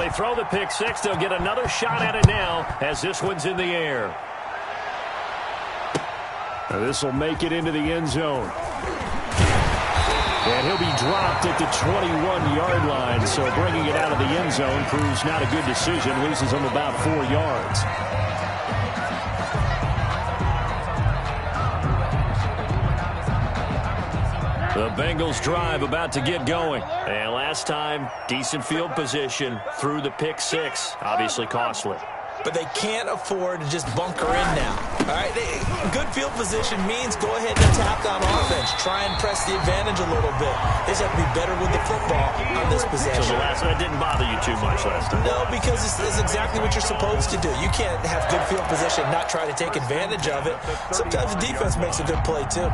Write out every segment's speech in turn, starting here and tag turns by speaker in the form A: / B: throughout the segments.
A: they throw the pick six. They'll get another shot at it now as this one's in the air. This will make it into the end zone. And he'll be dropped at the 21-yard line. So bringing it out of the end zone proves not a good decision. Loses him about 4 yards. The Bengals drive about to get going. And last time, decent field position through the pick six. Obviously costly.
B: But they can't afford to just bunker in now. All right, good field position means go ahead and attack on offense. Try and press the advantage a little bit. They just have to be better with the football on this possession.
A: So the last one didn't bother you too much last time?
B: No, because it's exactly what you're supposed to do. You can't have good field position and not try to take advantage of it. Sometimes the defense makes a good play, too.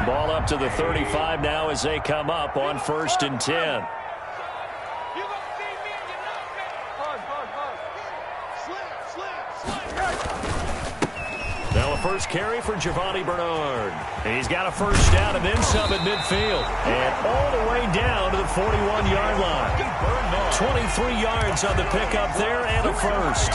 A: Ball up to the 35 now as they come up on 1st and 10. Now a first carry for Giovanni Bernard. He's got a first down and then some at midfield. And all the way down to the 41-yard line. 23 yards on the pickup there and a first.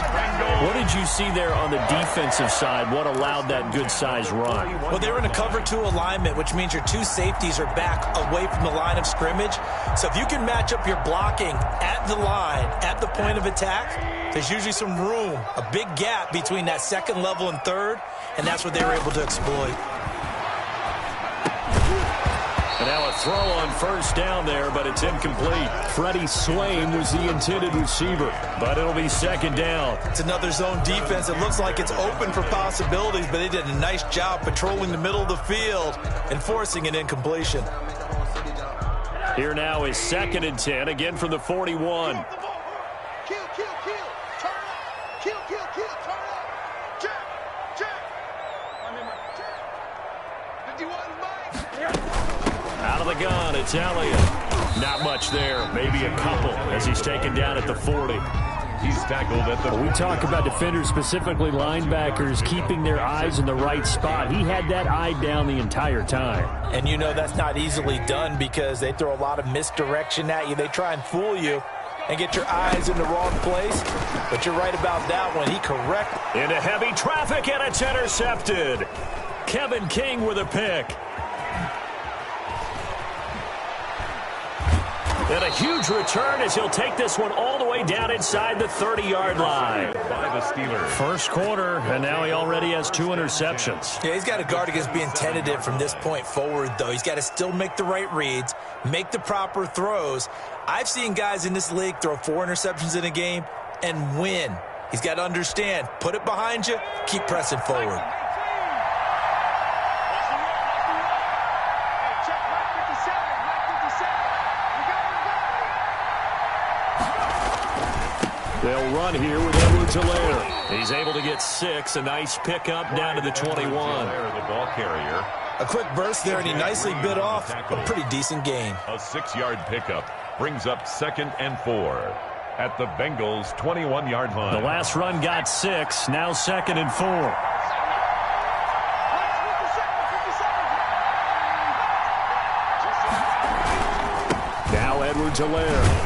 A: What did you see there on the defensive side? What allowed that good-sized run?
B: Well, they were in a cover 2 alignment, which means your 2 safeties are back away from the line of scrimmage. So if you can match up your blocking at the line, at the point of attack, there's usually some room, a big gap between that second level and third, and that's what they were able to exploit.
A: And now a throw on first down there, but it's incomplete. Freddie Swain was the intended receiver, but it'll be second down.
B: It's another zone defense. It looks like it's open for possibilities, but they did a nice job patrolling the middle of the field and forcing an incompletion.
A: Here now is 2nd and 10, again from the 41. Out of the gun, it's Elliott. Not much there, maybe a couple as he's taken down at the 40.
C: He's tackled at the...
A: We talk about defenders, specifically linebackers, keeping their eyes in the right spot. He had that eye down the entire time.
B: And you know that's not easily done because they throw a lot of misdirection at you. They try and fool you and get your eyes in the wrong place. But you're right about that one. He correct.
A: Into heavy traffic, and it's intercepted. Kevin King with a pick. And a huge return as he'll take this one all the way down inside the 30-yard line.
C: By the Steelers.
A: First quarter, and now he already has 2 interceptions.
B: Yeah, he's got to guard against being tentative from this point forward, though. He's got to still make the right reads, make the proper throws. I've seen guys in this league throw 4 interceptions in a game and win. He's got to understand, put it behind you, keep pressing forward.
A: They'll run here with Edwards-Helaire. He's able to get 6. A nice pickup down to the 21.
C: The ball carrier.
B: A quick burst there, and he nicely bit off a pretty decent gain.
C: A 6-yard pickup brings up 2nd and 4 at the Bengals' 21-yard line.
A: The last run got 6. Now 2nd and 4. Now Edwards-Helaire.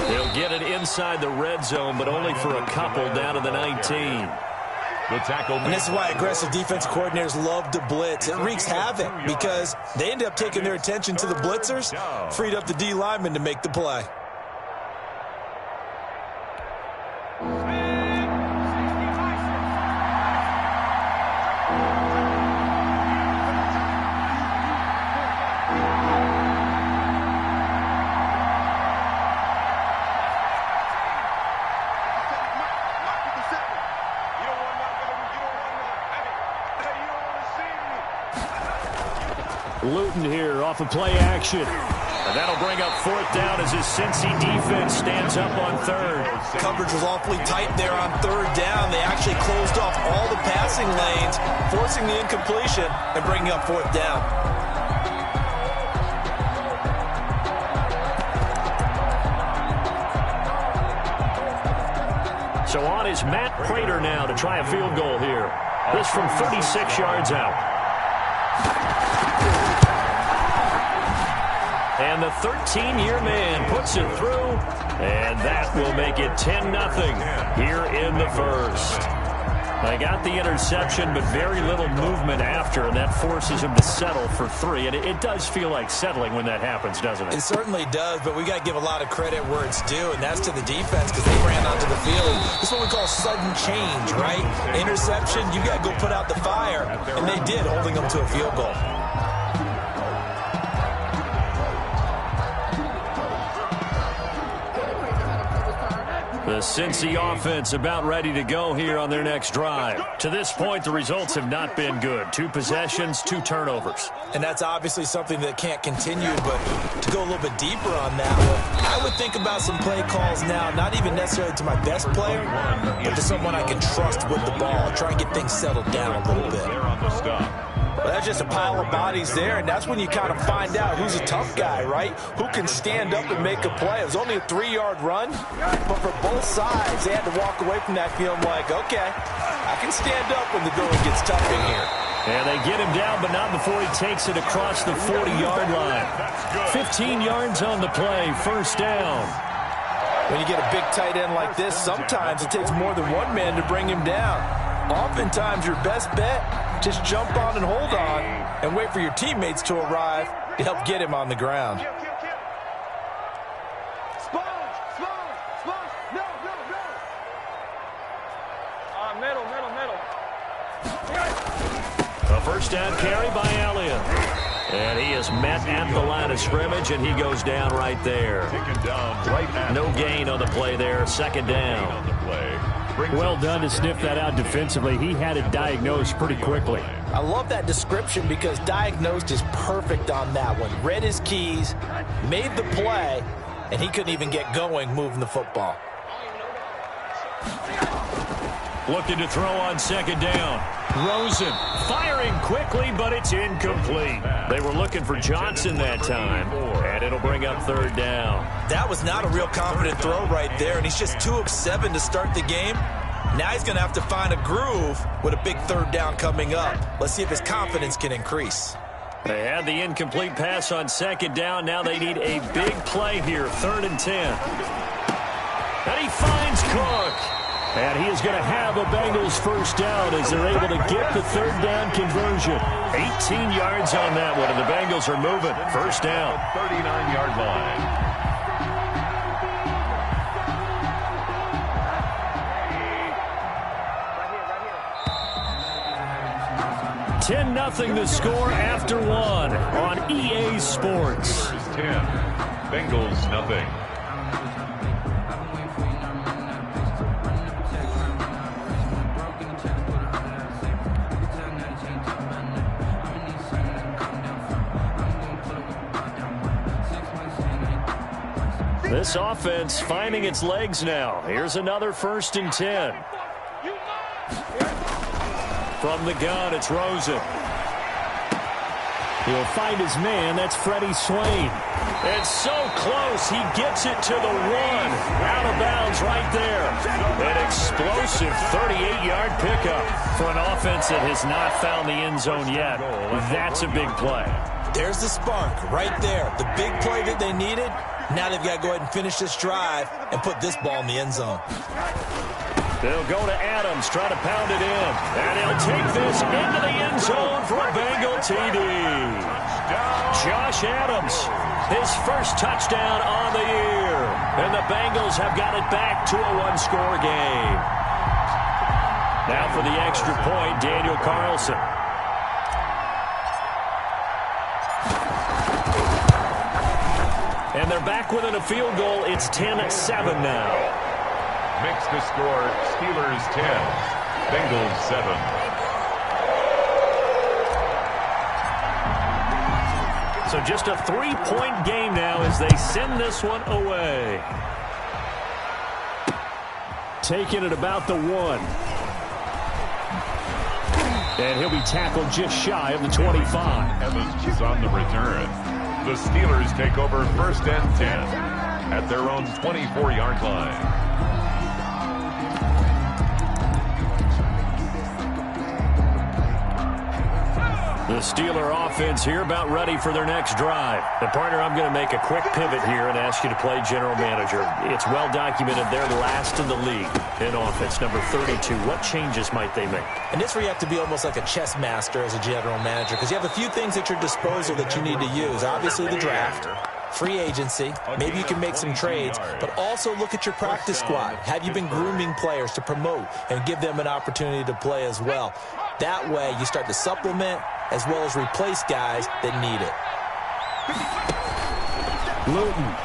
A: They'll get it inside the red zone, but only for a couple down to the 19.
C: The tackle.
B: And this is why aggressive defense coordinators love to blitz. It wreaks havoc because they end up taking their attention to the blitzers, freed up the D lineman to make the play.
A: Luton here off of play action. And that'll bring up 4th down as his Cincy defense stands up on 3rd.
B: Coverage was awfully tight there on 3rd down. They actually closed off all the passing lanes, forcing the incompletion and bringing up 4th down.
A: So on is Matt Prater now to try a field goal here. This from 36 yards out. And the 13-year man puts it through, and that will make it 10-0 here in the first. They got the interception, but very little movement after, and that forces him to settle for 3. And it does feel like settling when that happens, doesn't it?
B: It certainly does, but we got to give a lot of credit where it's due, and that's to the defense because they ran onto the field. This is what we call sudden change, right? Interception, you got to go put out the fire, and they did, holding them to a field goal.
A: The Cincy offense about ready to go here on their next drive. To this point, the results have not been good. 2 possessions, 2 turnovers.
B: And that's obviously something that can't continue, but to go a little bit deeper on that one, I would think about some play calls now, not even necessarily to my best player, but to someone I can trust with the ball. Try and get things settled down a little bit.
D: Well, that's just a pile of bodies there, and that's when you kind of find out who's a tough guy, right? Who can stand up and make a play. It was only a 3-yard run, but for both sides, they had to walk away from that feeling like, okay, I can stand up when the going gets tough in here.
A: And they get him down, but not before he takes it across the 40-yard line. 15 yards on the play, first down.
D: When you get a big tight end like this, sometimes it takes more than one man to bring him down. Oftentimes, your best bet, just jump on and hold on and wait for your teammates to arrive to help get him on the ground.
A: A first down carry by Elliott. And he is met at the line of scrimmage, and he goes down right there. No gain on the play there, second down.
E: Well done to sniff that out defensively. He had it diagnosed pretty quickly.
D: I love that description because diagnosed is perfect on that one. Read his keys, made the play, and he couldn't even get going moving the football.
A: Looking to throw on second down. Rosen firing quickly, but it's incomplete. They were looking for Johnson that time, and it'll bring up third down.
B: That was not a real confident throw right there, and he's just 2 of 7 to start the game. Now he's going to have to find a groove with a big third down coming up. Let's see if his confidence can increase.
A: They had the incomplete pass on second down. Now they need a big play here, 3rd and 10. And he finds Cook. And he is going to have a Bengals first down as they're able to get the third down conversion. 18 yards on that one, and the Bengals are moving. First down.
C: 39-yard line.
A: 10-0 the score after 1 on EA Sports.
C: 10, Bengals nothing.
A: This offense finding its legs now. Here's another 1st and 10. From the gun, it's Rosen.
E: He'll find his man. That's Freddie Swain.
A: It's so close. He gets it to the 1. Out of bounds right there. An explosive 38-yard pickup for an offense that has not found the end zone yet. That's a big play.
B: There's the spark right there. The big play that they needed. Now they've got to go ahead and finish this drive and put this ball in the end zone.
A: They'll go to Adams, try to pound it in. And he'll take this into the end zone for a Bengal TD. Josh Adams, his first touchdown on the year. And the Bengals have got it back to a 1-score game. Now for the extra point, Daniel Carlson. And they're back within a field goal. It's 10-7 now.
C: Makes the score Steelers 10, Bengals 7.
A: So just a 3-point game now as they send this one away.
E: Taking it about the 1. And he'll be tackled just shy of the 25.
C: Evans is on the return. The Steelers take over 1st and 10 at their own 24-yard line.
A: The Steeler offense here about ready for their next drive. And, partner, I'm going to make a quick pivot here and ask you to play general manager. It's well documented they're last in the league in offense, number 32. What changes might they make?
B: And this where you have to be almost like a chess master as a general manager, because you have a few things at your disposal that you need to use. Obviously, the draft, free agency, maybe you can make some trades, but also look at your practice squad. Have you been grooming players to promote and give them an opportunity to play as well? That way, you start to supplement as well as replace guys that need it.
A: Luton.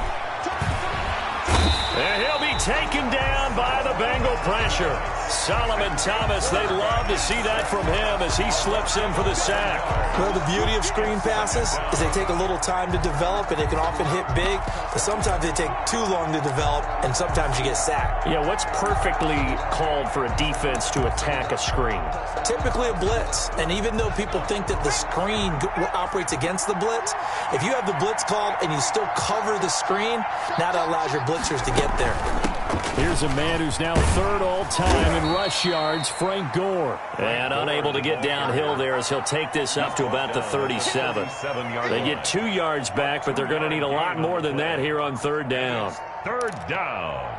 A: And he'll be taken down by the Bengal pressure. Solomon Thomas, they love to see that from him as he slips in for the sack.
B: Well, the beauty of screen passes is they take a little time to develop, and they can often hit big, but sometimes they take too long to develop, and sometimes you get sacked.
A: Yeah, what's perfectly called for a defense to attack a screen?
B: Typically a blitz, and even though people think that the screen operates against the blitz, if you have the blitz called and you still cover the screen, now that allows your blitzers to get there.
A: Here's a man who's now third all-time in rush yards, Frank Gore. And unable to get downhill there as he'll take this up to about the 37. They get 2 yards back, but they're going to need a lot more than that here on third down.
C: Third down.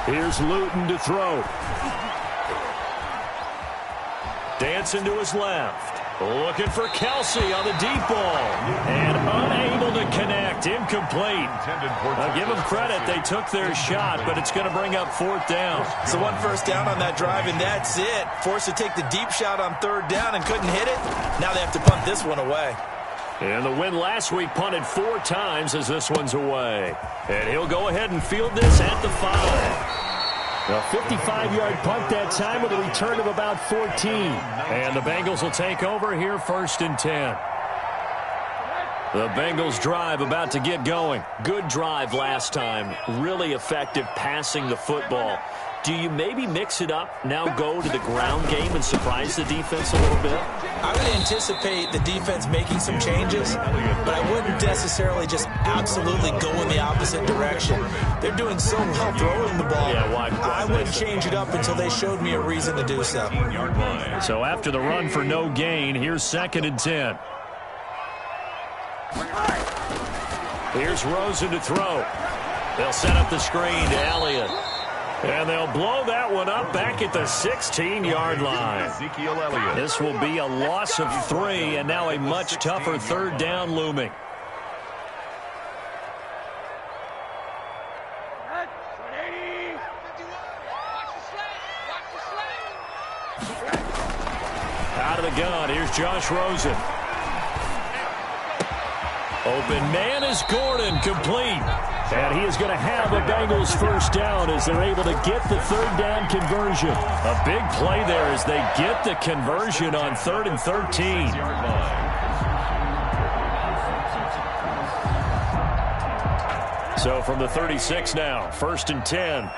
A: Here's Luton to throw. Dancing to his left. Looking for Kelsey on the deep ball. And unable to connect. Incomplete. I'll give them credit. They took their shot, but it's going to bring up fourth down.
B: So 1 first down on that drive, and that's it. Forced to take the deep shot on third down and couldn't hit it. Now they have to punt this one away.
A: And the win last week punted 4 times as this one's away. And he'll go ahead and field this at the 5. A 55-yard punt that time with a return of about 14. And the Bengals will take over here first and 10. The Bengals drive about to get going. Good drive last time. Really effective passing the football. Do you maybe mix it up, now go to the ground game and surprise the defense a little bit?
B: I would anticipate the defense making some changes, but I wouldn't necessarily just absolutely go in the opposite direction. They're doing so well throwing the ball.
A: Yeah, why
B: I wouldn't change it up until they showed me a reason to do so.
A: So after the run for no gain, here's second and 10. Here's Rosen to throw. They'll set up the screen to Elliott. And they'll blow that one up back at the 16-yard line.
C: Ezekiel Elliott.
A: This will be a loss of 3, and now a much tougher third down looming. Out of the gun, here's Josh Rosen. Open man is Gordon, complete. And he is going to have a Bengals first down as they're able to get the third down conversion. A big play there as they get the conversion on 3rd and 13. So from the 36 now, first and 10.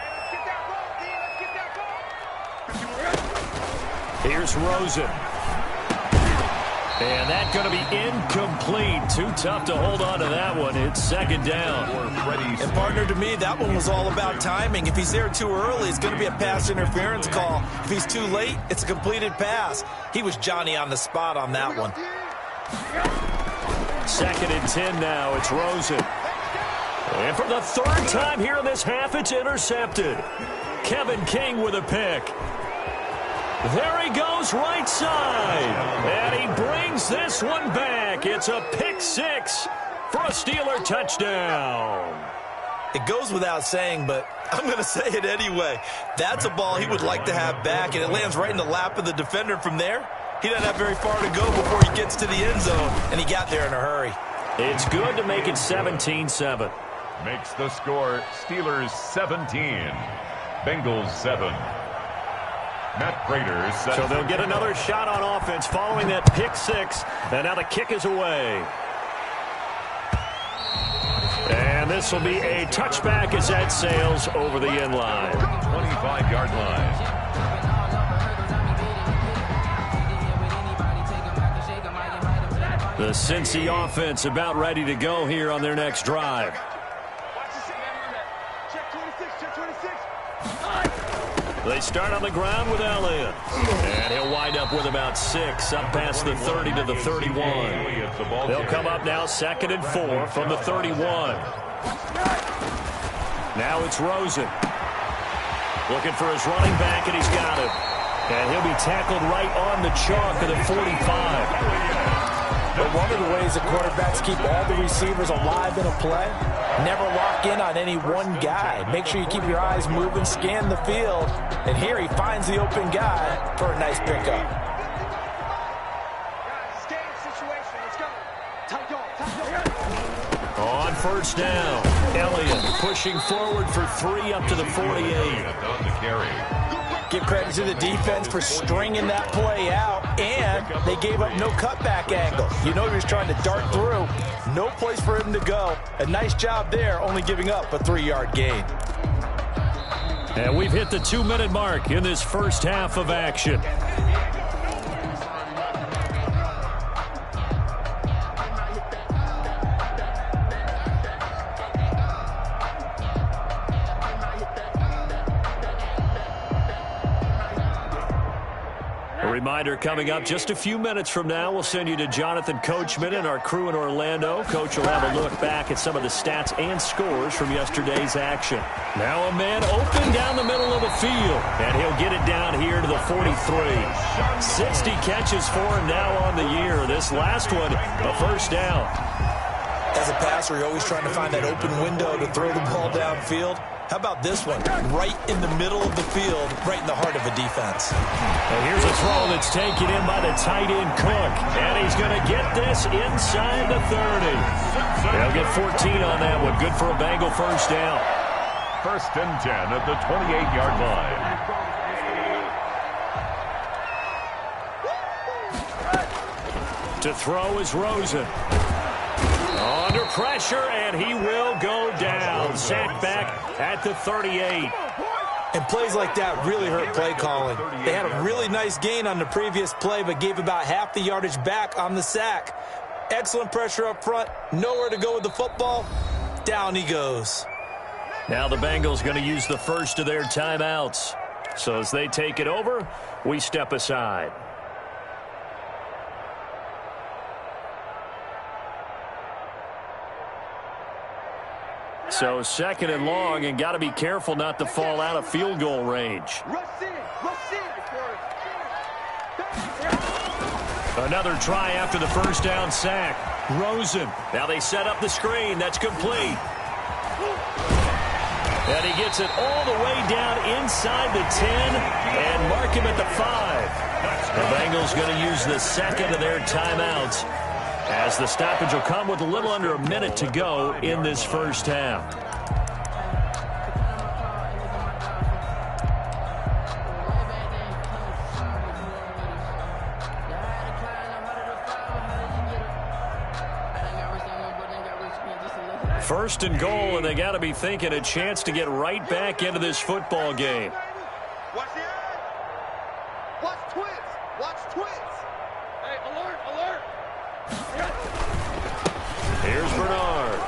A: Here's Rosen. And that's going to be incomplete. Too tough to hold on to that one. It's second down.
B: And, partner, to me, that one was all about timing. If he's there too early, it's going to be a pass interference call. If he's too late, it's a completed pass. He was Johnny on the spot on that one.
A: Second and 10 now. It's Rosen. And for the third time here in this half, it's intercepted. Kevin King with a pick. There he goes right side. And he brings this one back. It's a pick 6 for a Steeler touchdown.
B: It goes without saying, but I'm going to say it anyway. That's a ball he would like to have back, and it lands right in the lap of the defender from there. He doesn't have very far to go before he gets to the end zone, and he got there in a hurry.
A: It's good to make it 17-7.
C: Makes the score Steelers 17, Bengals 7. Matt Prater set.
A: So they'll get another shot on offense following that pick 6, and now the kick is away. And this will be a touchback as that sails over the end line.
C: 25-yard line.
A: The Cincy offense about ready to go here on their next drive. They start on the ground with Elliott. And he'll wind up with about 6 up past the 30 to the 31. They'll come up now 2nd and 4 from the 31. Now it's Rosen. Looking for his running back, and he's got it. And he'll be tackled right on the chalk of the 45.
D: But one of the ways the quarterbacks keep all the receivers alive in a play, never lock in on any one guy. Make sure you keep your eyes moving, scan the field. And here he finds the open guy for a nice pickup.
A: On first down, Elliott pushing forward for 3 up to the 48.
D: Give credit to the defense for stringing that play out, and they gave up no cutback angle. You know he was trying to dart through. No place for him to go. A nice job there, only giving up a 3-yard gain.
A: And we've hit the 2-minute mark in this first half of action. Reminder coming up just a few minutes from now, we'll send you to Jonathan Coachman and our crew in Orlando. Coach will have a look back at some of the stats and scores from yesterday's action. Now a man open down the middle of the field, and he'll get it down here to the 43. 60 catches for him now on the year. This last one, a first down.
B: As a passer, you're always trying to find that open window to throw the ball downfield. How about this one? Right in the middle of the field, right in the heart of a defense.
A: And here's a throw that's taken in by the tight end Cook. And he's going to get this inside the 30. They'll get 14 on that one. Good for a Bengal first down.
C: 1st and 10 at the 28-yard line.
A: To throw is Rosen. Under pressure, and he will go down. Sacked back at the 38.
B: And plays like that really hurt play calling. They had a really nice gain on the previous play, but gave about half the yardage back on the sack. Excellent pressure up front. Nowhere to go with the football. Down he goes.
A: Now the Bengals going to use the first of their timeouts. So as they take it over, we step aside. So 2nd and long, and got to be careful not to fall out of field goal range. Another try after the first down sack. Rosen. Now they set up the screen. That's complete. And he gets it all the way down inside the 10 and mark him at the 5. The Bengals going to use the 2nd of their timeouts, as the stoppage will come with a little under a minute to go in this first half. First and goal, and they got to be thinking a chance to get right back into this football game.
F: Watch the eye. Watch twins. Watch twins. Hey, alert, alert.
A: Here's Bernard.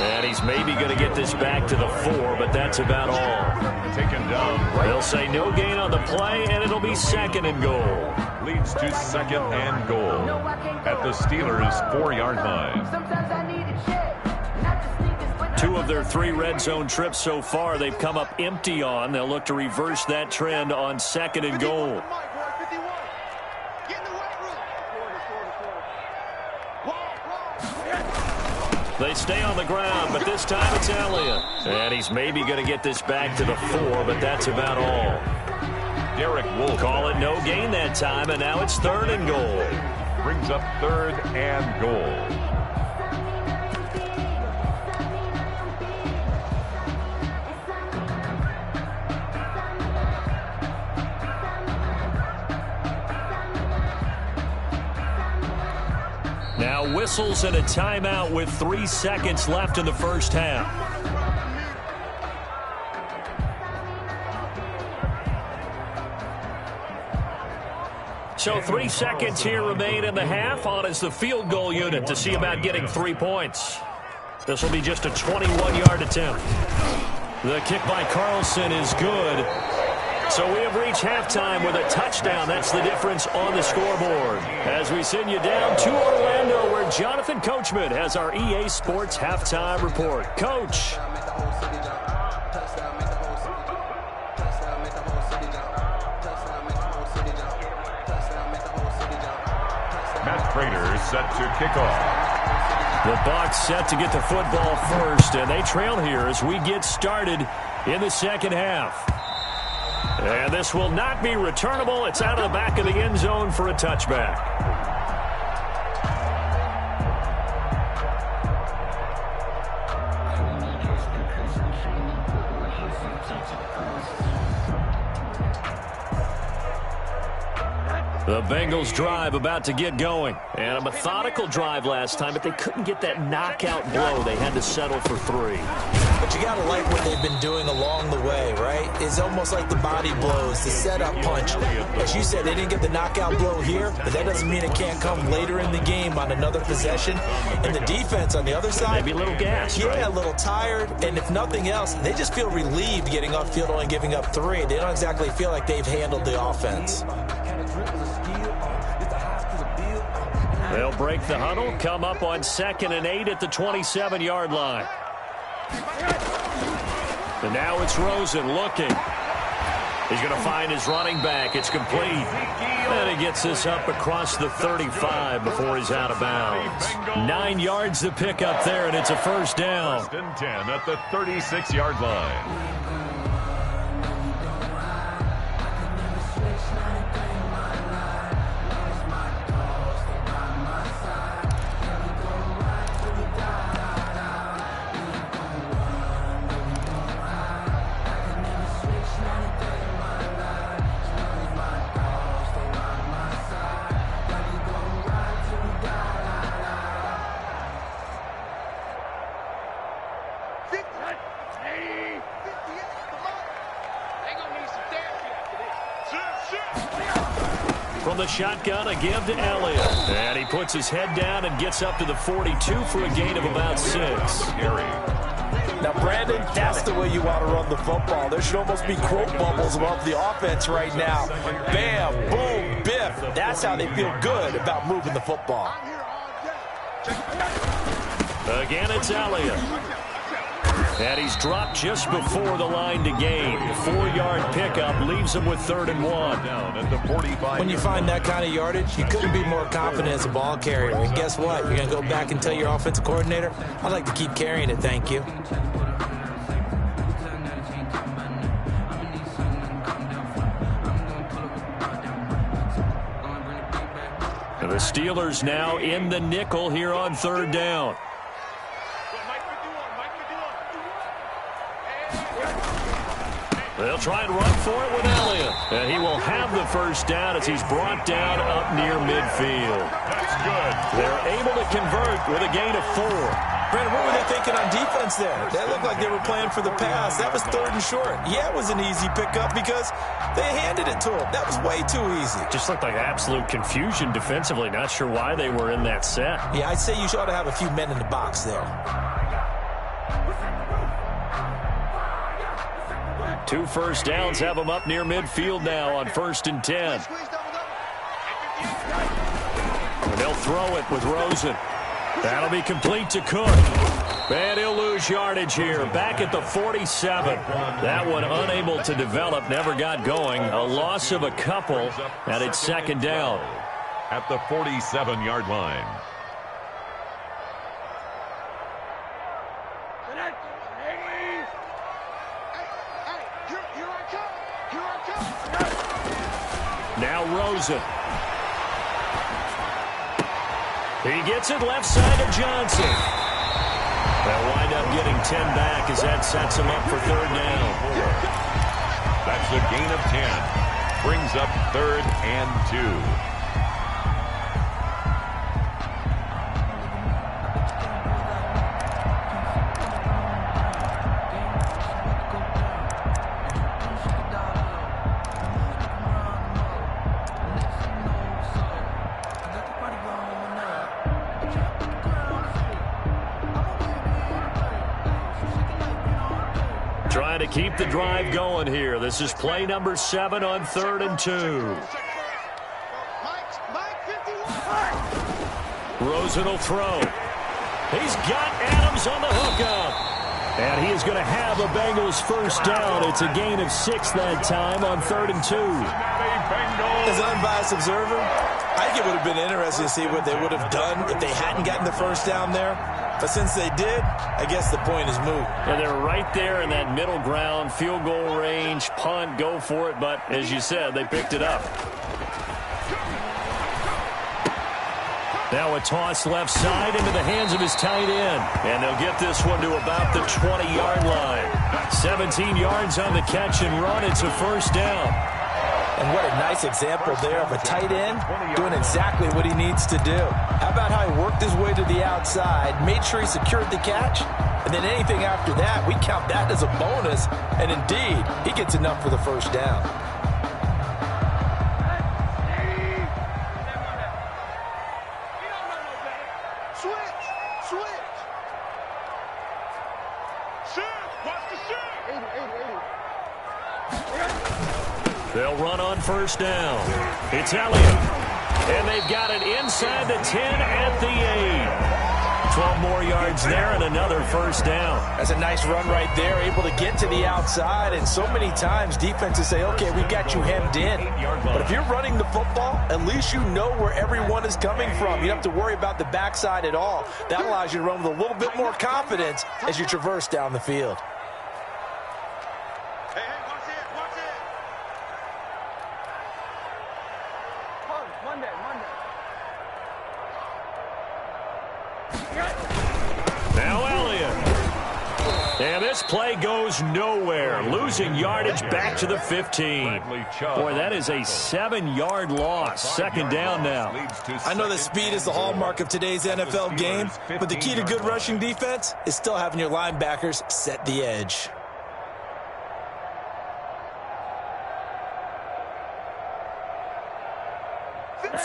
A: And he's maybe going to get this back to the 4, but that's about all.
C: Taken down.
A: They'll say no gain on the play, and it'll be 2nd and goal.
C: Leads to 2nd and goal at the Steelers' 4-yard line.
A: 2 of their 3 red zone trips so far, they've come up empty on. They'll look to reverse that trend on 2nd and goal. They stay on the ground, but this time it's Elliott. And he's maybe going to get this back to the 4, but that's about all.
C: Derek Wolfe.
A: Call it no gain that time, and now it's 3rd and goal.
C: Brings up 3rd and goal.
A: Now whistles and a timeout with 3 seconds left in the first half. So 3 seconds here remain in the half. On is the field goal unit to see about getting 3 points. This will be just a 21-yard attempt. The kick by Carlson is good. So we have reached halftime with a touchdown. That's the difference on the scoreboard. As we send you down to Orlando, where Jonathan Coachman has our EA Sports halftime report. Coach.
C: Matt Prater set to kick off.
A: The Bucs set to get the football first, and they trail here as we get started in the second half. And this will not be returnable. It's out of the back of the end zone for a touchback. The Bengals drive about to get going. And a methodical drive last time, but they couldn't get that knockout blow. They had to settle for 3.
B: But you got to like what they've been doing along the way, right? It's almost like the body blows, the setup punch. As you said, they didn't get the knockout blow here, but that doesn't mean it can't come later in the game on another possession. And the defense on the other side,
A: maybe a little gas,
B: yeah,
A: right?
B: A little tired. And if nothing else, they just feel relieved getting off field only giving up 3. They don't exactly feel like they've handled the offense.
A: They'll break the huddle, come up on 2nd and 8 at the 27-yard line. And now it's Rosen looking. He's going to find his running back. It's complete. And he gets this up across the 35 before he's out of bounds. 9 yards to pick up there, and it's a first down.
C: 1st and 10 at the 36-yard line.
A: From the shotgun, a give to Elliott. And he puts his head down and gets up to the 42 for a gain of about 6.
D: Now, Brandon, that's the way you want to run the football. There should almost be quote bubbles above the offense right now. Bam, boom, biff. That's how they feel good about moving the football.
A: Again, it's Elliott. And he's dropped just before the line to gain. 4-yard pickup leaves him with 3rd and 1.
C: Down at the 45.
B: When you find that kind of yardage, you couldn't be more confident as a ball carrier. And guess what? You're going to go back and tell your offensive coordinator, I'd like to keep carrying it, thank you.
A: And the Steelers now in the nickel here on 3rd down. They'll try and run for it with Elliott. And he will have the first down as he's brought down up near midfield.
C: That's good.
A: They're able to convert with a gain of 4.
B: Brandon, what were they thinking on defense there? That looked like they were playing for the pass. That was 3rd and short. Yeah, it was an easy pickup because they handed it to him. That was way too easy.
A: Just looked like absolute confusion defensively. Not sure why they were in that set.
B: Yeah, I'd say you ought to have a few men in the box there.
A: 2 first downs have them up near midfield now on 1st and 10. And they'll throw it with Rosen. That'll be complete to Cook. And he'll lose yardage here. Back at the 47. That one unable to develop, never got going. A loss of a couple, and it's 2nd down.
C: At the 47-yard line.
A: Now Rosen. He gets it left side of Johnson. They'll wind up getting 10 back as that sets him up for 3rd down.
C: That's a gain of 10. Brings up 3rd and 2.
A: Trying to keep the drive going here. This is play number 7 on 3rd and 2. Rosen will throw. He's got Adams on the hookup. And he is going to have a Bengals first down. It's a gain of 6 that time on 3rd and 2.
B: As an unbiased observer, I think it would have been interesting to see what they would have done if they hadn't gotten the first down there. But since they did, I guess the point is moot.
A: And they're right there in that middle ground, field goal range, punt, go for it. But as you said, they picked it up. Now a toss left side into the hands of his tight end. And they'll get this one to about the 20-yard line. 17 yards on the catch and run. It's a first down.
B: And what a nice example there of a tight end doing exactly what he needs to do. How about how he worked his way to the outside, made sure he secured the catch, and then anything after that, we count that as a bonus. And indeed, he gets enough for the first down.
A: They'll run on first down. It's Elliott. And they've got it inside the 10 at the 8. 12 more yards there and another first down.
B: That's a nice run right there, able to get to the outside. And so many times defenses say, okay, we've got you hemmed in. But if you're running the football, at least you know where everyone is coming from. You don't have to worry about the backside at all. That allows you to run with a little bit more confidence as you traverse down the field.
A: Now Elliott. And this play goes nowhere. Losing yardage back to the 15. Boy, that is a 7-yard loss. Second down now.
B: I know that speed is the hallmark of today's NFL game, but the key to good rushing defense is still having your linebackers set the edge.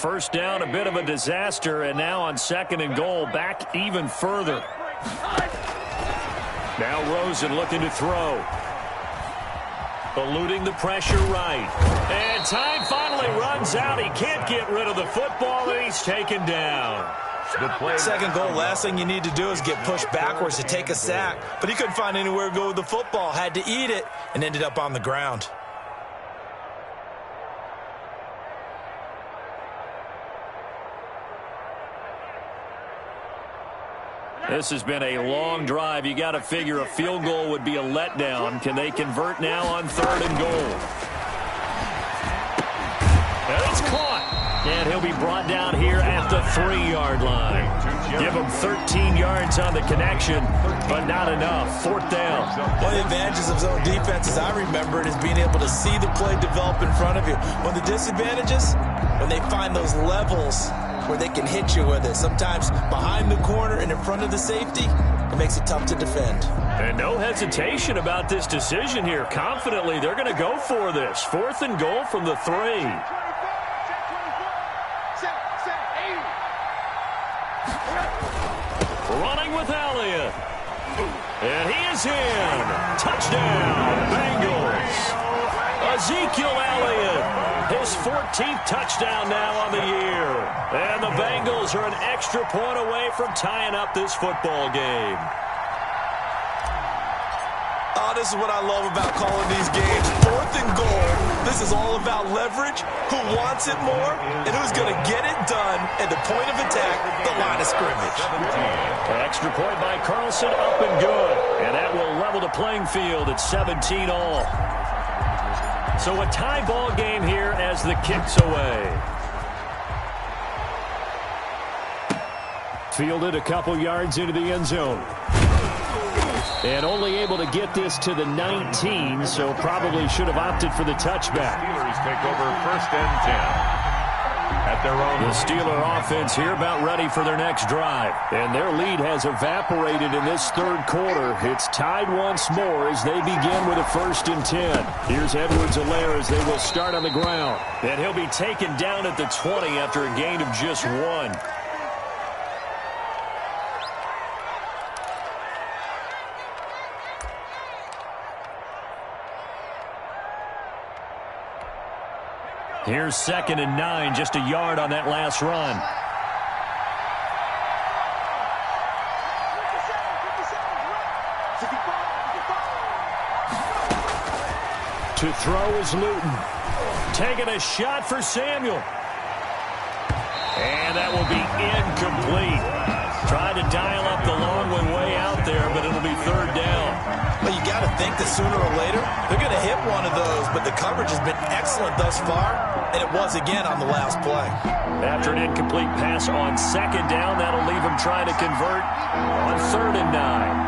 A: First down, a bit of a disaster, and now on 2nd and goal, back even further. Now Rosen looking to throw. Eluding the pressure right. And time finally runs out. He can't get rid of the football, and he's taken down.
B: Second goal, last thing you need to do is get pushed backwards to take a sack. But he couldn't find anywhere to go with the football, had to eat it, and ended up on the ground.
A: This has been a long drive. You got to figure a field goal would be a letdown. Can they convert now on 3rd and goal? And it's caught. And he'll be brought down here at the 3-yard line. Give him 13 yards on the connection, but not enough. 4th down.
B: One of the advantages of zone defense, as I remember it, is being able to see the play develop in front of you. One of the disadvantages, when they find those levels where they can hit you with it. Sometimes behind the corner and in front of the safety, it makes it tough to defend.
A: And no hesitation about this decision here. Confidently, they're going to go for this. 4th and goal from the 3. Running with Elliott. And he is in. Touchdown, Bengals. Ezekiel Elliott, his 14th touchdown now on the year. And the Bengals are an extra point away from tying up this football game.
B: Oh, this is what I love about calling these games. 4th and goal. This is all about leverage, who wants it more, and who's going to get it done at the point of attack, the line of scrimmage.
A: An extra point by Carlson, up and good. And that will level the playing field at 17 all. So a tie ball game here as the kick's away. Fielded a couple yards into the end zone. And only able to get this to the 19, so probably should have opted for the touchback.
C: Steelers take over 1st and 10. At their own.
A: The Steeler offense here about ready for their next drive. And their lead has evaporated in this 3rd quarter. It's tied once more as they begin with a 1st and 10. Here's Edwards-Helaire as they will start on the ground. And he'll be taken down at the 20 after a gain of just 1. Here's 2nd and 9, just a yard on that last run. To throw is Luton. Taking a shot for Samuel. And that will be incomplete. Tried to dial up the long one way out there, but it'll be 3rd down.
B: Well, you got to think that sooner or later they're going to hit one of those, but the coverage has been excellent thus far, and it was again on the last play.
A: After an incomplete pass on 2nd down, that'll leave him trying to convert on 3rd and 9.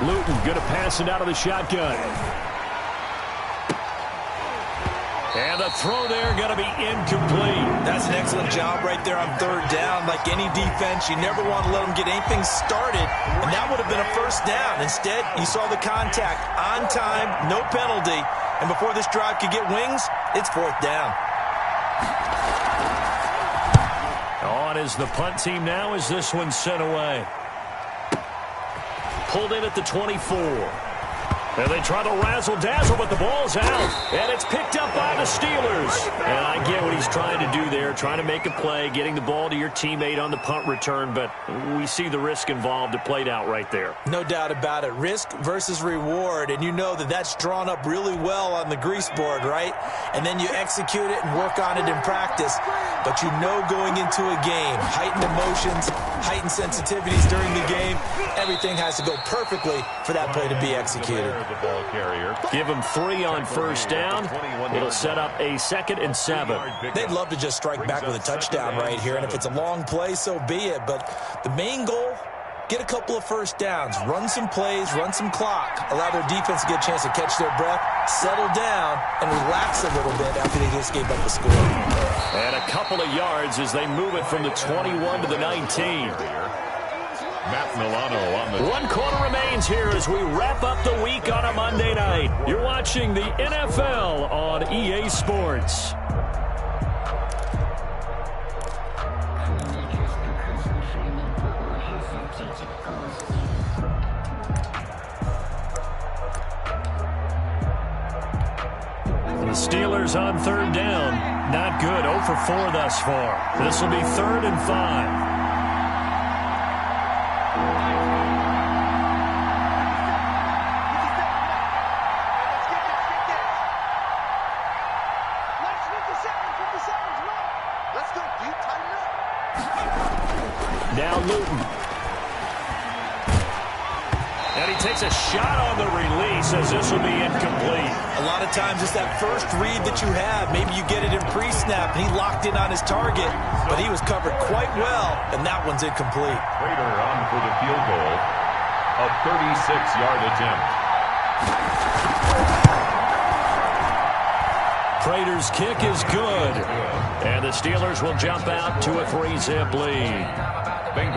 A: Luton going to pass it out of the shotgun. And the throw there going to be incomplete.
B: That's an excellent job right there on 3rd down. Like any defense, you never want to let them get anything started, and that would have been a 1st down. Instead, you saw the contact on time, no penalty, and before this drive could get wings, it's 4th down.
A: On is the punt team now as this one's sent away. Pulled in at the 24. And they try to razzle-dazzle, but the ball's out. And it's picked up by the Steelers. And I get what he's trying to do there, trying to make a play, getting the ball to your teammate on the punt return. But we see the risk involved. It played out right there.
B: No doubt about it. Risk versus reward. And you know that that's drawn up really well on the grease board, right? And then you execute it and work on it in practice. But you know going into a game, heightened emotions, heightened sensitivities during the game, everything has to go perfectly for that play to be executed.
C: The ball carrier.
A: Give him 3 on 1st down. It'll set up a 2nd and 7.
B: They'd love to just strike back with a touchdown right here, and if it's a long play, so be it. But the main goal, get a couple of 1st downs, run some plays, run some clock, allow their defense to get a chance to catch their breath, settle down, and relax a little bit after they just gave up a score.
A: And a couple of yards as they move it from the 21 to the 19.
C: Matt Milano on the...
A: 1 quarter remains here as we wrap up the week on a Monday night. You're watching the NFL on EA Sports. The Steelers on 3rd down. Not good. 0 for 4 thus far. This will be 3rd and 5. Now Luton. And he takes a shot on the release as this will be incomplete.
B: A lot of times it's that first read that you have. Maybe you get it in pre-snap, and he locked in on his target, but he was covered quite well, and that one's incomplete.
C: Prater on for the field goal. A 36-yard attempt.
A: Prater's kick is good. And the Steelers will jump out to a 3-zip lead.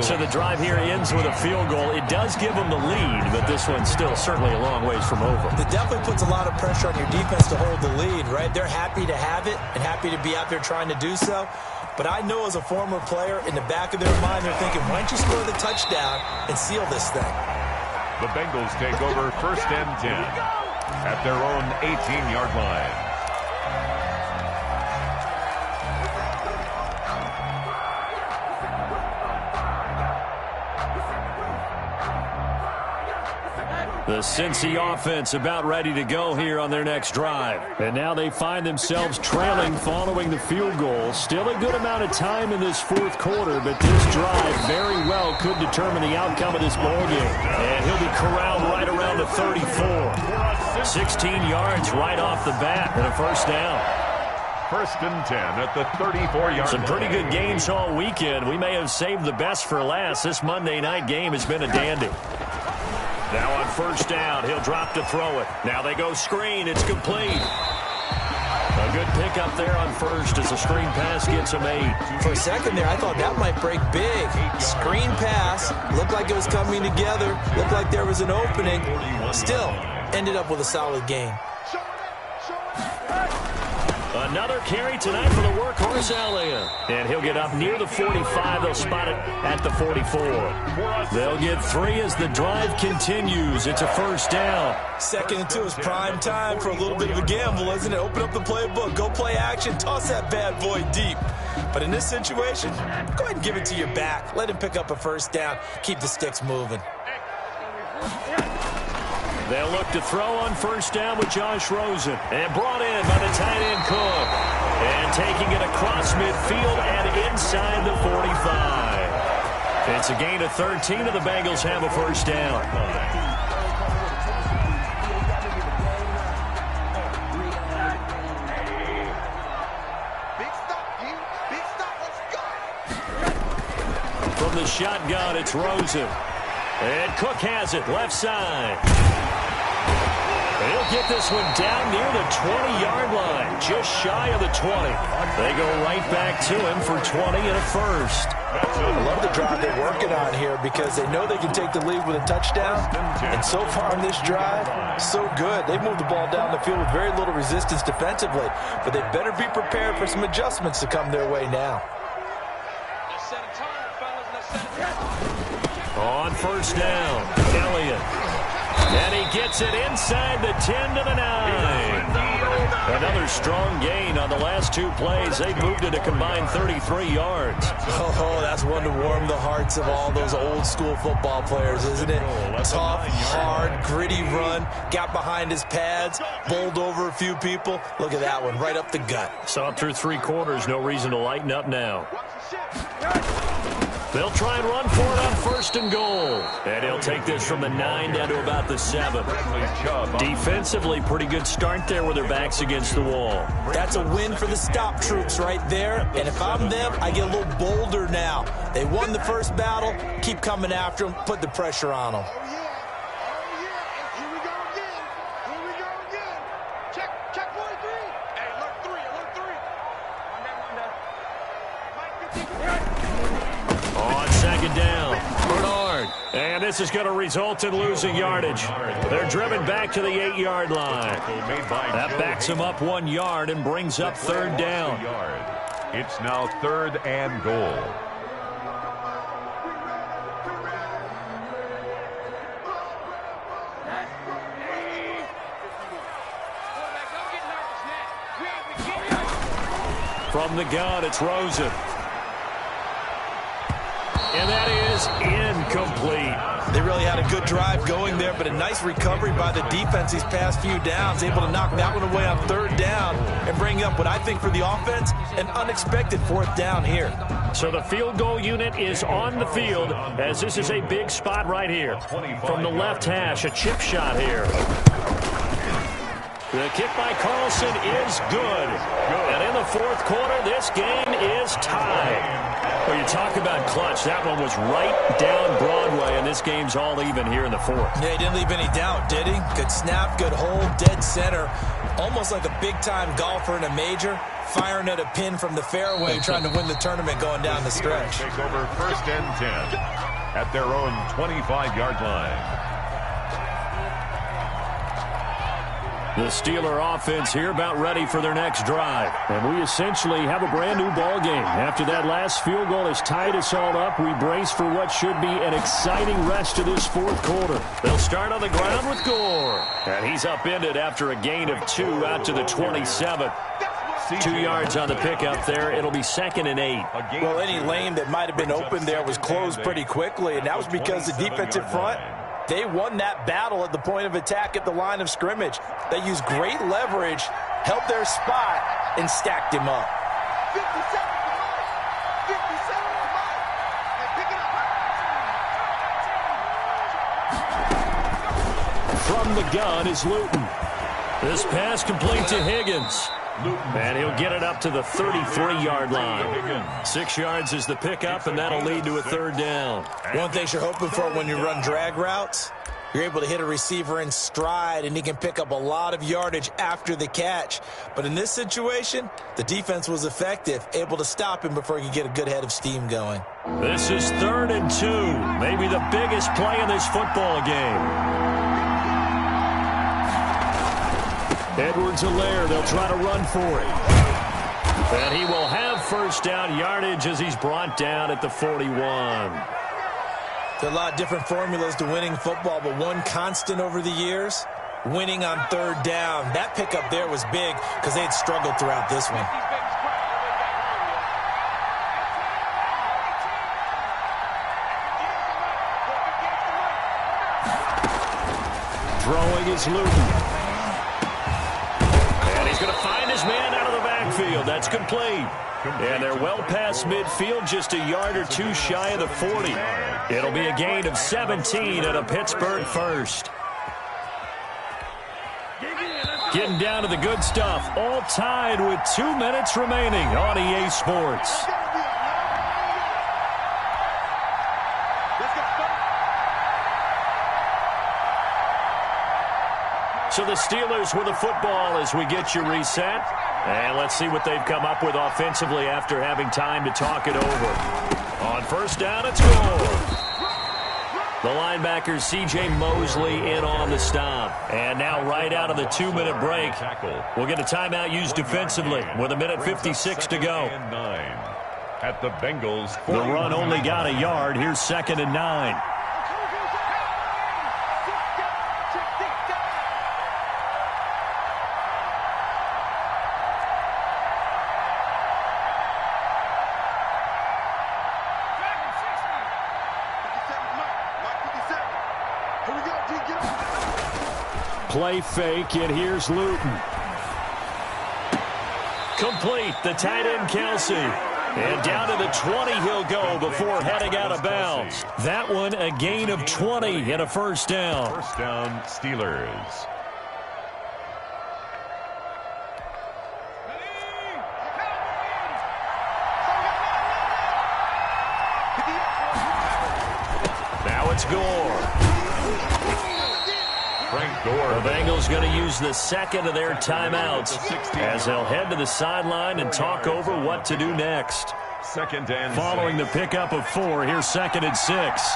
A: So the drive here ends with a field goal. It does give them the lead, but this one's still certainly a long ways from over.
B: It definitely puts a lot of pressure on your defense to hold the lead, right? They're happy to have it and happy to be out there trying to do so. But I know as a former player, in the back of their mind, they're thinking, why don't you score the touchdown and seal this thing?
C: The Bengals take over 1st and 10 at their own 18-yard line.
A: The Cincy offense about ready to go here on their next drive. And now they find themselves trailing following the field goal. Still a good amount of time in this 4th quarter, but this drive very well could determine the outcome of this ballgame. And he'll be corralled right around the 34. 16 yards right off the bat and a 1st down.
C: 1st and 10 at the 34-yard
A: Some pretty good games all weekend. We may have saved the best for last. This Monday night game has been a dandy. Now on 1st down, he'll drop to throw it. Now they go screen. It's complete. A good pickup there on 1st as the screen pass gets him 8.
B: For a second there, I thought that might break big. Screen pass. Looked like it was coming together. Looked like there was an opening. Still, ended up with a solid gain.
A: A Another carry tonight for the workhorse Elliott. And he'll get up near the 45. They'll spot it at the 44. They'll get 3 as the drive continues. It's a first down.
B: Second and 2 is prime time for a little bit of a gamble, isn't it? Open up the playbook, go play action, toss that bad boy deep. But in this situation, go ahead and give it to your back. Let him pick up a first down. Keep the sticks moving.
A: They'll look to throw on first down with Josh Rosen. And brought in by the tight end Cook. And taking it across midfield and inside the 45. It's a gain of 13, and the Bengals have a first down. From the shotgun, it's Rosen. And Cook has it, left side. He'll get this one down near the 20-yard line, just shy of the 20. They go right back to him for 20 and a first.
D: I love the drive they're working on here because they know they can take the lead with a touchdown. And so far in this drive, so good. They've moved the ball down the field with very little resistance defensively. But they better be prepared for some adjustments to come their way now.
A: On first down, Elliott. And he gets it inside the 10 to the 9. Another strong gain on the last 2 plays. They've moved it a combined 33 yards.
B: Oh, that's one to warm the hearts of all those old school football players, isn't it? Tough, hard, gritty run. Got behind his pads, bowled over a few people. Look at that one, right up the gut.
A: Saw it through 3 quarters. No reason to lighten up now. They'll try and run for it on first and goal. And he'll take this from the 9 down to about the 7. Defensively, pretty good start there with their backs against the wall.
B: That's a win for the stop troops right there. And if I'm them, I get a little bolder now. They won the first battle. Keep coming after them. Put the pressure on them.
A: And this is going to result in losing yardage. They're driven back to the 8-yard line. That backs them up 1 yard and brings up third down.
C: It's now 3rd and goal.
A: From the gun, it's Rosen. And that is incomplete.
B: They really had a good drive going there, but a nice recovery by the defense these past few downs, able to knock that one away on third down and bring up what I think for the offense, an unexpected 4th down here.
A: So the field goal unit is on the field as this is a big spot right here. From the left hash, a chip shot here. The kick by Carlson is good. And in the 4th quarter, this game is tied. Well, you talk about clutch. That one was right down Broadway, and this game's all even here in the 4th.
B: Yeah, he didn't leave any doubt, did he? Good snap, good hold, dead center. Almost like a big-time golfer in a major, firing at a pin from the fairway, trying to win the tournament going down the stretch.
C: Take over 1st and 10 at their own 25-yard line.
A: The Steeler offense here about ready for their next drive. And we essentially have a brand-new ball game. After that last field goal has tied us all up, we brace for what should be an exciting rest of this 4th quarter. They'll start on the ground with Gore. And he's upended after a gain of 2 out to the 27. 2 yards on the pickup there. It'll be 2nd and 8.
D: Well, any lane that might have been open there was closed pretty quickly, and that was because the defensive front, they won that battle at the point of attack at the line of scrimmage. They used great leverage, held their spot, and stacked him up.
F: 57 to Mike. 57 to Mike. Hey, pick it up.
A: From the gun is Luton. This pass complete to Higgins. And he'll get it up to the 33-yard line. 6 yards is the pickup, and that'll lead to a third down.
B: One thing you're hoping for when you run drag routes, you're able to hit a receiver in stride, and he can pick up a lot of yardage after the catch. But in this situation, the defense was effective, able to stop him before he could get a good head of steam going.
A: This is 3rd and 2, maybe the biggest play in this football game. Edwards-Helaire, they'll try to run for it. And he will have first down yardage as he's brought down at the 41.
B: There are a lot of different formulas to winning football, but one constant over the years, winning on third down. That pickup there was big because they had struggled throughout this one.
A: Throwing is Luton. And he's going to find his man out of the backfield. That's complete. And they're well past midfield, just a yard or two shy of the 40. It'll be a gain of 17 and a Pittsburgh first. Getting down to the good stuff. All tied with 2 minutes remaining on EA Sports. So the Steelers with the football as we get you reset. And let's see what they've come up with offensively after having time to talk it over. On first down, it's Gore. The linebacker C.J. Mosley in on the stop. And now right out of the 2-minute break, we'll get a timeout used defensively with 1:56 to go.
C: At the Bengals,
A: the run only got a yard. Here's 2nd and 9. Play fake, and here's Luton. Complete, the tight end Kelsey. And down to the 20 he'll go before heading out of bounds. That one a gain of 20 and a first down.
C: First down, Steelers.
A: Now it's Gore. The Bengals going to use the second of their timeouts as they'll head to the sideline and talk over what to do next. Following the pickup of 4, here's 2nd and 6.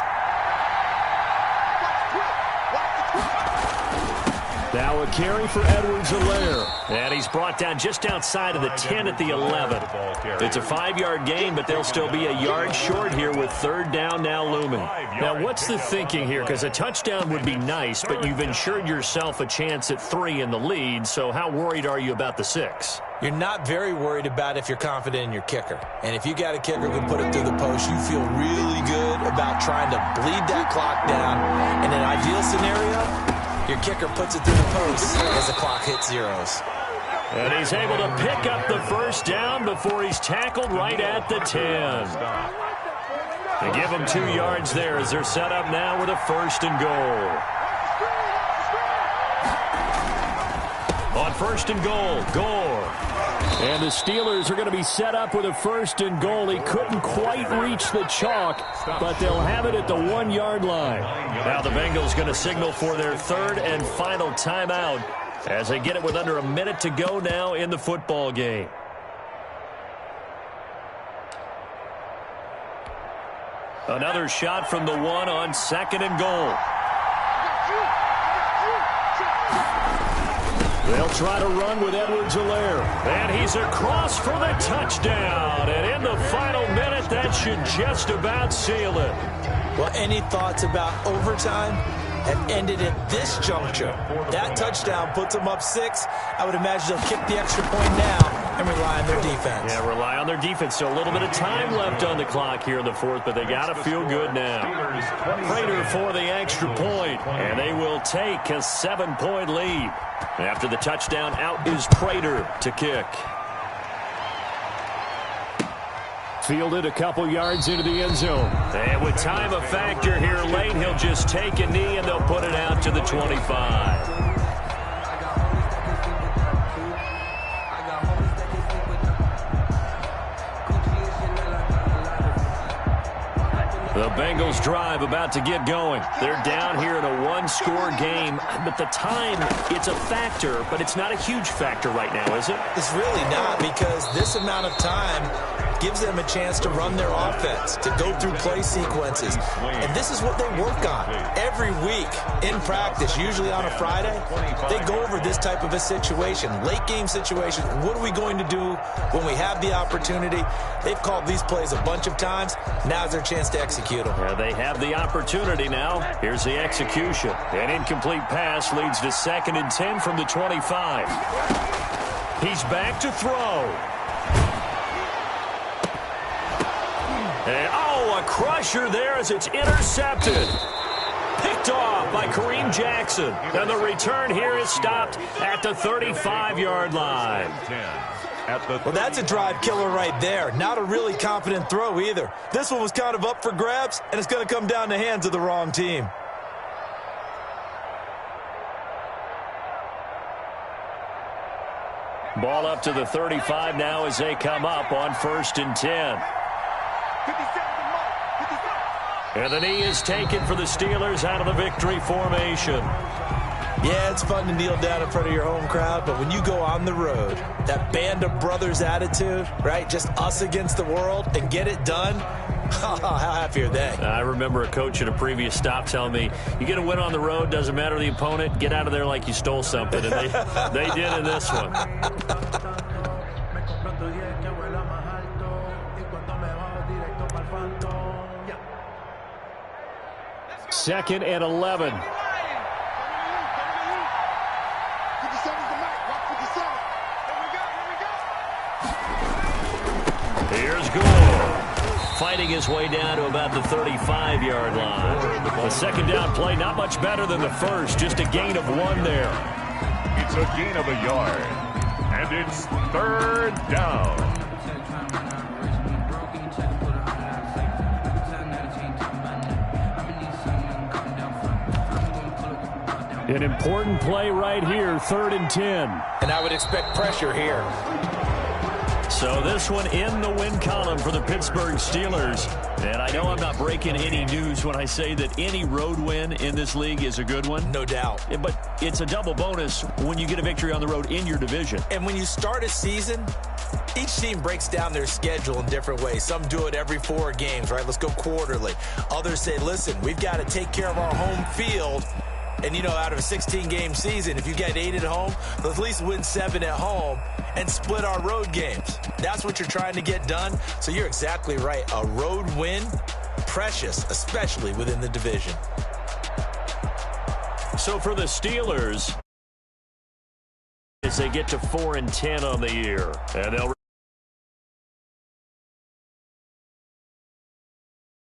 A: Now a carry for Edwards-Helaire. And he's brought down just outside of the 10 at the 11. It's a 5-yard gain, but they'll still be a yard short here with third down now looming. Now, what's the thinking here? Because a touchdown would be nice, but you've ensured yourself a chance at 3 in the lead, so how worried are you about the 6?
B: You're not very worried about if you're confident in your kicker. And if you got a kicker who can put it through the post, you feel really good about trying to bleed that clock down. In an ideal scenario, your kicker puts it through the post as the clock hits zeros.
A: And he's able to pick up the first down before he's tackled right at the 10. They give him 2 yards there as they're set up now with a 1st and goal. On 1st and goal, Gore. And the Steelers are going to be set up with a 1st and goal. He couldn't quite reach the chalk, but they'll have it at the 1-yard line. Now the Bengals going to signal for their 3rd and final timeout as they get it with under a minute to go now in the football game. Another shot from the 1 on 2nd and goal. They'll try to run with Edwards-Helaire. And he's across for the touchdown. And in the final minute, that should just about seal it.
B: Well, any thoughts about overtime have ended at this juncture. That touchdown puts them up 6. I would imagine they'll kick the extra point now and rely on their defense.
A: Yeah, rely on their defense. So a little bit of time left on the clock here in the 4th, but they got to feel good now. Prater for the extra point, and they will take a 7-point lead. After the touchdown, out is Prater to kick. Fielded a couple yards into the end zone. And with time a factor here late, he'll just take a knee and they'll put it out to the 25. The Bengals drive about to get going. They're down here in a 1-score game, but the time, it's a factor, but it's not a huge factor right now, is it?
B: It's really not, because this amount of time gives them a chance to run their offense, to go through play sequences. And this is what they work on every week in practice, usually on a Friday. They go over this type of a situation, late game situation. What are we going to do when we have the opportunity? They've called these plays a bunch of times. Now's their chance to execute them.
A: Yeah, they have the opportunity now. Here's the execution. An incomplete pass leads to 2nd and 10 from the 25. He's back to throw. And, a crusher there as it's intercepted. Picked off by Kareem Jackson. And the return here is stopped at the 35-yard line.
B: Well, that's a drive killer right there. Not a really confident throw either. This one was kind of up for grabs, and it's going to come down the hands of the wrong team.
A: Ball up to the 35 now as they come up on 1st and 10. And the knee is taken for the Steelers out of the victory formation.
B: Yeah, it's fun to kneel down in front of your home crowd, but when you go on the road, that band of brothers attitude, right, just us against the world, and get it done, how happy are they?
A: I remember a coach at a previous stop telling me, you get a win on the road, doesn't matter the opponent, get out of there like you stole something. And they did in this one. 2nd and 11. Here's Gore. Fighting his way down to about the 35-yard line. The 2nd down play, not much better than the first, just a gain of 1 there.
C: It's a gain of a yard, and it's 3rd down.
A: An important play right here, 3rd and 10.
B: And I would expect pressure here.
A: So this one in the win column for the Pittsburgh Steelers. And I know I'm not breaking any news when I say that any road win in this league is a good one.
B: No doubt.
A: But it's a double bonus when you get a victory on the road in your division.
B: And when you start a season, each team breaks down their schedule in different ways. Some do it every 4 games, right? Let's go quarterly. Others say, listen, we've got to take care of our home field. And, out of a 16-game season, if you get 8 at home, let's at least win 7 at home and split our road games. That's what you're trying to get done. So you're exactly right. A road win, precious, especially within the division.
A: So for the Steelers, as they get to 4 and 10 on the year, and they'll